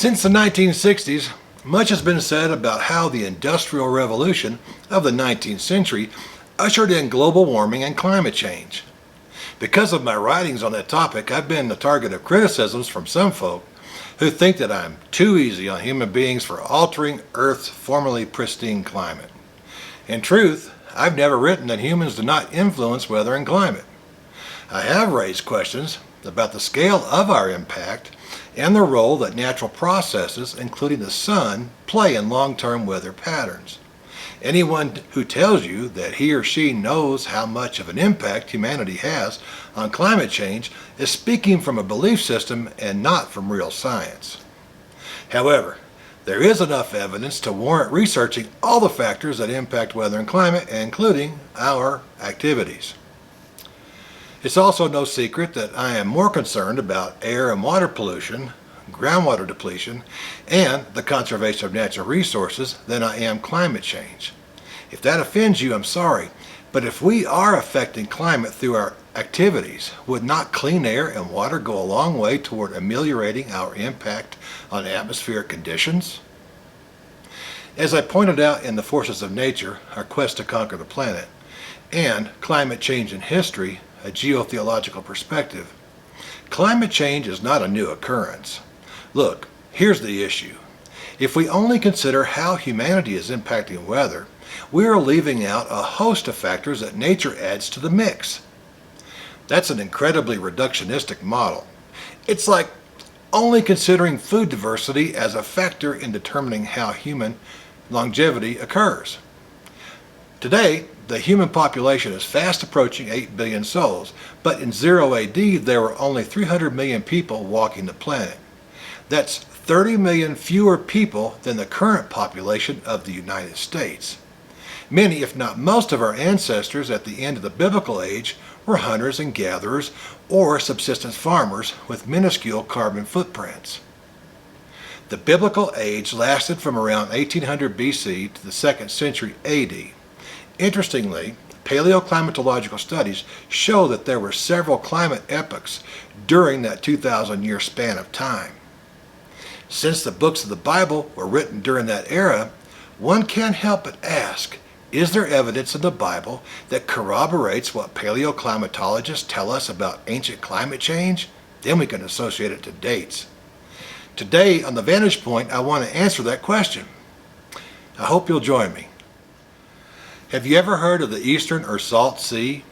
Since the 1960s, much has been said about how the Industrial Revolution of the 19th century ushered in global warming and climate change. Because of my writings on that topic, I've been the target of criticisms from some folk who think that I'm too easy on human beings for altering Earth's formerly pristine climate. In truth, I've never written that humans do not influence weather and climate. I have raised questions about the scale of our impact and the role that natural processes, including the sun, play in long-term weather patterns. Anyone who tells you that he or she knows how much of an impact humanity has on climate change is speaking from a belief system and not from real science. However, there is enough evidence to warrant researching all the factors that impact weather and climate, including our activities. It's also no secret that I am more concerned about air and water pollution, groundwater depletion, and the conservation of natural resources than I am climate change. If that offends you, I'm sorry, but if we are affecting climate through our activities, would not clean air and water go a long way toward ameliorating our impact on atmospheric conditions? As I pointed out in The Forces of Nature, Our Quest to Conquer the Planet, and Climate Change in History, A Geotheological Perspective, climate change is not a new occurrence. Look, here's the issue. If we only consider how humanity is impacting weather, we are leaving out a host of factors that nature adds to the mix. That's an incredibly reductionistic model. It's like only considering food diversity as a factor in determining how human longevity occurs. Today, the human population is fast approaching 8 billion souls, but in 0 AD there were only 300 million people walking the planet. That's 30 million fewer people than the current population of the United States. Many, if not most, of our ancestors at the end of the biblical age were hunters and gatherers or subsistence farmers with minuscule carbon footprints. The biblical age lasted from around 1800 BC to the 2nd century AD. Interestingly, paleoclimatological studies show that there were several climate epochs during that 2,000-year span of time. Since the books of the Bible were written during that era, one can't help but ask, is there evidence in the Bible that corroborates what paleoclimatologists tell us about ancient climate change? Then we can associate it to dates. Today on The Vantage Point, I want to answer that question. I hope you'll join me. Have you ever heard of the Eastern or Salt Sea?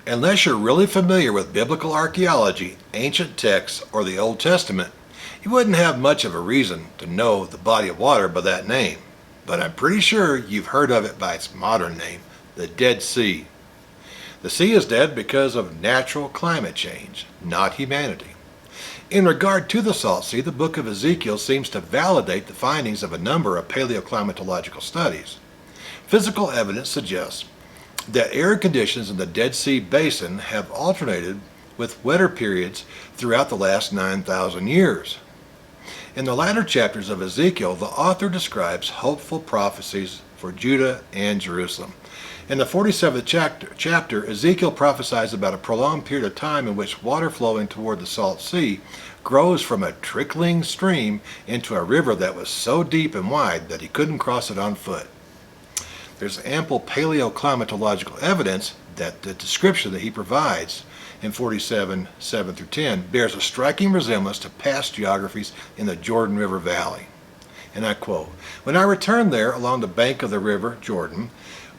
Unless you're really familiar with biblical archaeology, ancient texts, or the Old Testament, you wouldn't have much of a reason to know the body of water by that name. But I'm pretty sure you've heard of it by its modern name, the Dead Sea. The sea is dead because of natural climate change, not humanity. In regard to the Salt Sea, the book of Ezekiel seems to validate the findings of a number of paleoclimatological studies. Physical evidence suggests that arid conditions in the Dead Sea Basin have alternated with wetter periods throughout the last 9,000 years. In the latter chapters of Ezekiel, the author describes hopeful prophecies for Judah and Jerusalem. In the 47th chapter, Ezekiel prophesies about a prolonged period of time in which water flowing toward the Salt Sea grows from a trickling stream into a river that was so deep and wide that he couldn't cross it on foot. There's ample paleoclimatological evidence that the description that he provides in 47:7-10 bears a striking resemblance to past geographies in the Jordan River Valley. And I quote, "When I returned there along the bank of the river Jordan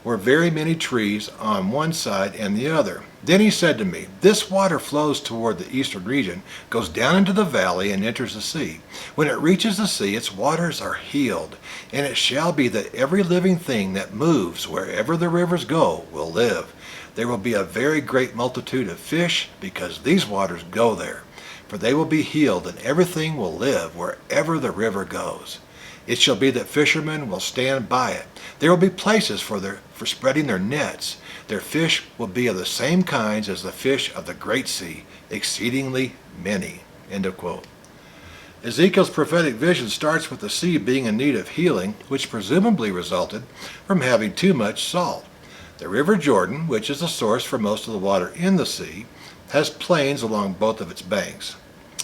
were very many trees on one side and the other. Then he said to me, 'This water flows toward the eastern region, goes down into the valley and enters the sea. When it reaches the sea, its waters are healed, and it shall be that every living thing that moves wherever the rivers go will live. There will be a very great multitude of fish because these waters go there, for they will be healed, and everything will live wherever the river goes. It shall be that fishermen will stand by it. There will be places for spreading their nets. Their fish will be of the same kinds as the fish of the great sea, exceedingly many." End of quote. Ezekiel's prophetic vision starts with the sea being in need of healing, which presumably resulted from having too much salt. The River Jordan, which is the source for most of the water in the sea, has plains along both of its banks.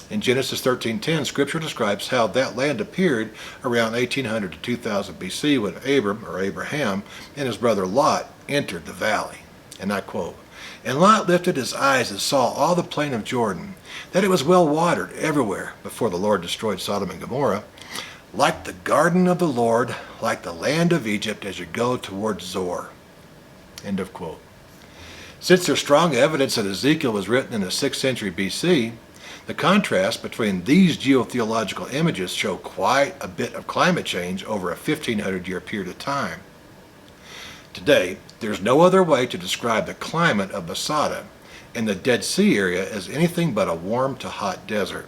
In Genesis 13:10, Scripture describes how that land appeared around 1800 to 2000 BC when Abraham and his brother Lot entered the valley. And I quote, "And Lot lifted his eyes and saw all the plain of Jordan, that it was well watered everywhere before the Lord destroyed Sodom and Gomorrah, like the garden of the Lord, like the land of Egypt as you go towards Zoar." End of quote. Since there's strong evidence that Ezekiel was written in the 6th century BC, the contrast between these geotheological images show quite a bit of climate change over a 1500-year period of time. Today, there's no other way to describe the climate of Masada and the Dead Sea area as anything but a warm to hot desert.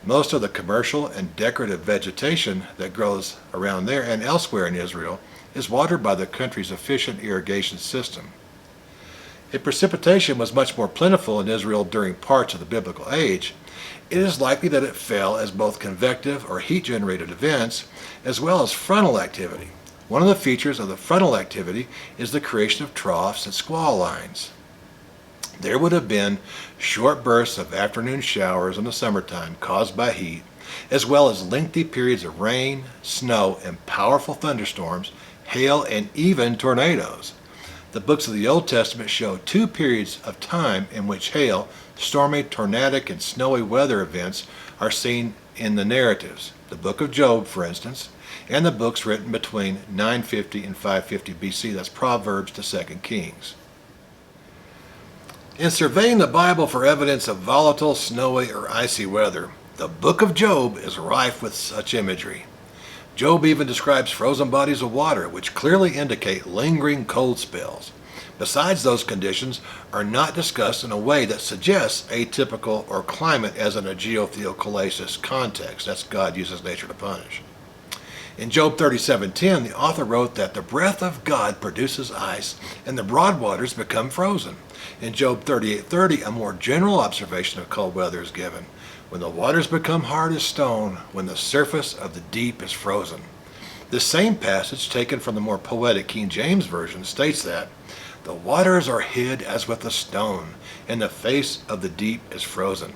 Most of the commercial and decorative vegetation that grows around there and elsewhere in Israel is watered by the country's efficient irrigation system. If precipitation was much more plentiful in Israel during parts of the biblical age, it is likely that it fell as both convective or heat-generated events as well as frontal activity. One of the features of the frontal activity is the creation of troughs and squall lines. There would have been short bursts of afternoon showers in the summertime caused by heat, as well as lengthy periods of rain, snow, and powerful thunderstorms, hail, and even tornadoes. The books of the Old Testament show two periods of time in which hail, stormy, tornadic, and snowy weather events are seen in the narratives. The book of Job, for instance, and the books written between 950 and 550 BC, that's Proverbs to 2 Kings. In surveying the Bible for evidence of volatile, snowy, or icy weather, the book of Job is rife with such imagery. Job even describes frozen bodies of water, which clearly indicate lingering cold spells. Besides, those conditions are not discussed in a way that suggests atypical or climate as in a geotheocalasis context. That's God uses nature to punish. In Job 37:10, the author wrote that the breath of God produces ice and the broad waters become frozen. In Job 38:30, a more general observation of cold weather is given. When the waters become hard as stone, when the surface of the deep is frozen. This same passage, taken from the more poetic King James Version, states that the waters are hid as with a stone, and the face of the deep is frozen.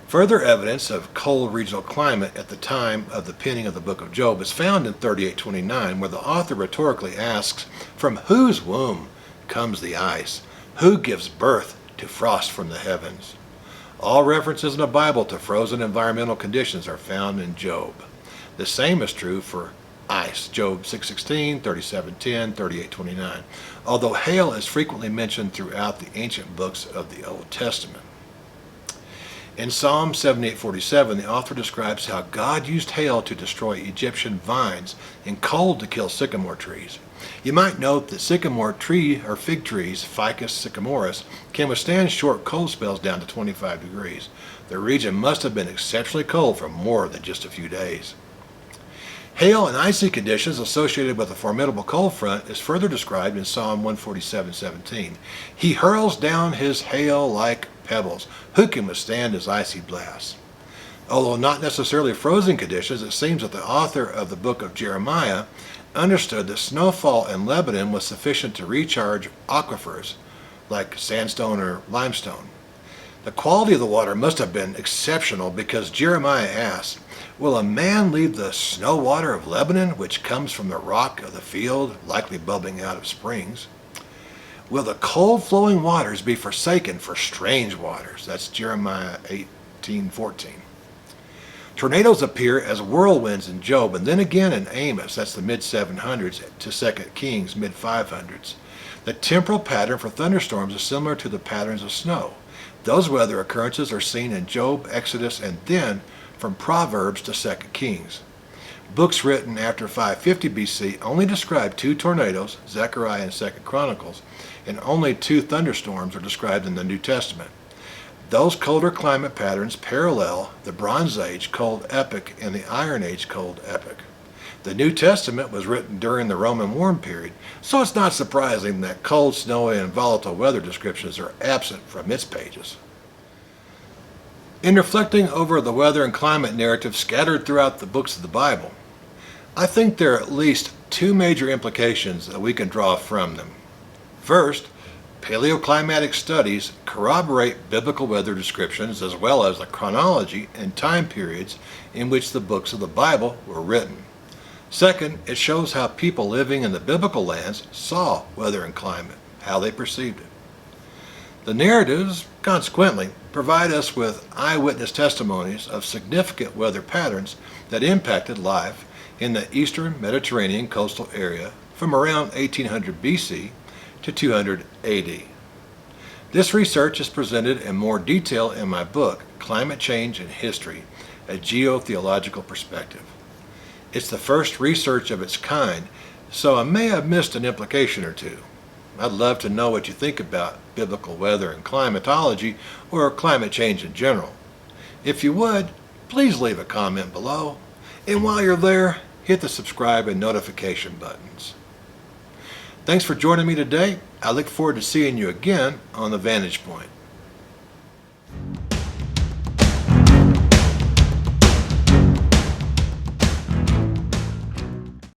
Further evidence of cold regional climate at the time of the penning of the book of Job is found in 38:29, where the author rhetorically asks, "From whose womb comes the ice? Who gives birth to frost from the heavens?" All references in the Bible to frozen environmental conditions are found in Job. The same is true for ice, Job 6:16, 37:10, 38:29, although hail is frequently mentioned throughout the ancient books of the Old Testament. In Psalm 78:47, the author describes how God used hail to destroy Egyptian vines and cold to kill sycamore trees. You might note that sycamore tree or fig trees, Ficus sycamoris, can withstand short cold spells down to 25 degrees. The region must have been exceptionally cold for more than just a few days. Hail and icy conditions associated with a formidable cold front is further described in Psalm 147:17. He hurls down his hail like pebbles. Who can withstand his icy blasts? Although not necessarily frozen conditions, it seems that the author of the book of Jeremiah understood that snowfall in Lebanon was sufficient to recharge aquifers like sandstone or limestone. The quality of the water must have been exceptional because Jeremiah asked, "Will a man leave the snow water of Lebanon, which comes from the rock of the field, likely bubbling out of springs? Will the cold flowing waters be forsaken for strange waters?" That's Jeremiah 18:14. Tornadoes appear as whirlwinds in Job and then again in Amos, that's the mid-700s, to 2 Kings, mid-500s. The temporal pattern for thunderstorms is similar to the patterns of snow. Those weather occurrences are seen in Job, Exodus, and then from Proverbs to 2 Kings. Books written after 550 BC only describe two tornadoes, Zechariah and 2 Chronicles, and only two thunderstorms are described in the New Testament. Those colder climate patterns parallel the Bronze Age cold epoch and the Iron Age cold epoch. The New Testament was written during the Roman warm period, so it's not surprising that cold, snowy, and volatile weather descriptions are absent from its pages. In reflecting over the weather and climate narratives scattered throughout the books of the Bible, I think there are at least two major implications that we can draw from them. First, Paleoclimatic studies corroborate biblical weather descriptions as well as the chronology and time periods in which the books of the Bible were written. Second, it shows how people living in the biblical lands saw weather and climate, how they perceived it. The narratives, consequently, provide us with eyewitness testimonies of significant weather patterns that impacted life in the eastern Mediterranean coastal area from around 1800 BC to 200 AD. This research is presented in more detail in my book, Climate Change and History, a Geotheological Perspective. It's the first research of its kind, so I may have missed an implication or two. I'd love to know what you think about biblical weather and climatology or climate change in general. If you would, please leave a comment below. And while you're there, hit the subscribe and notification buttons. Thanks for joining me today. I look forward to seeing you again on The Vantage Point.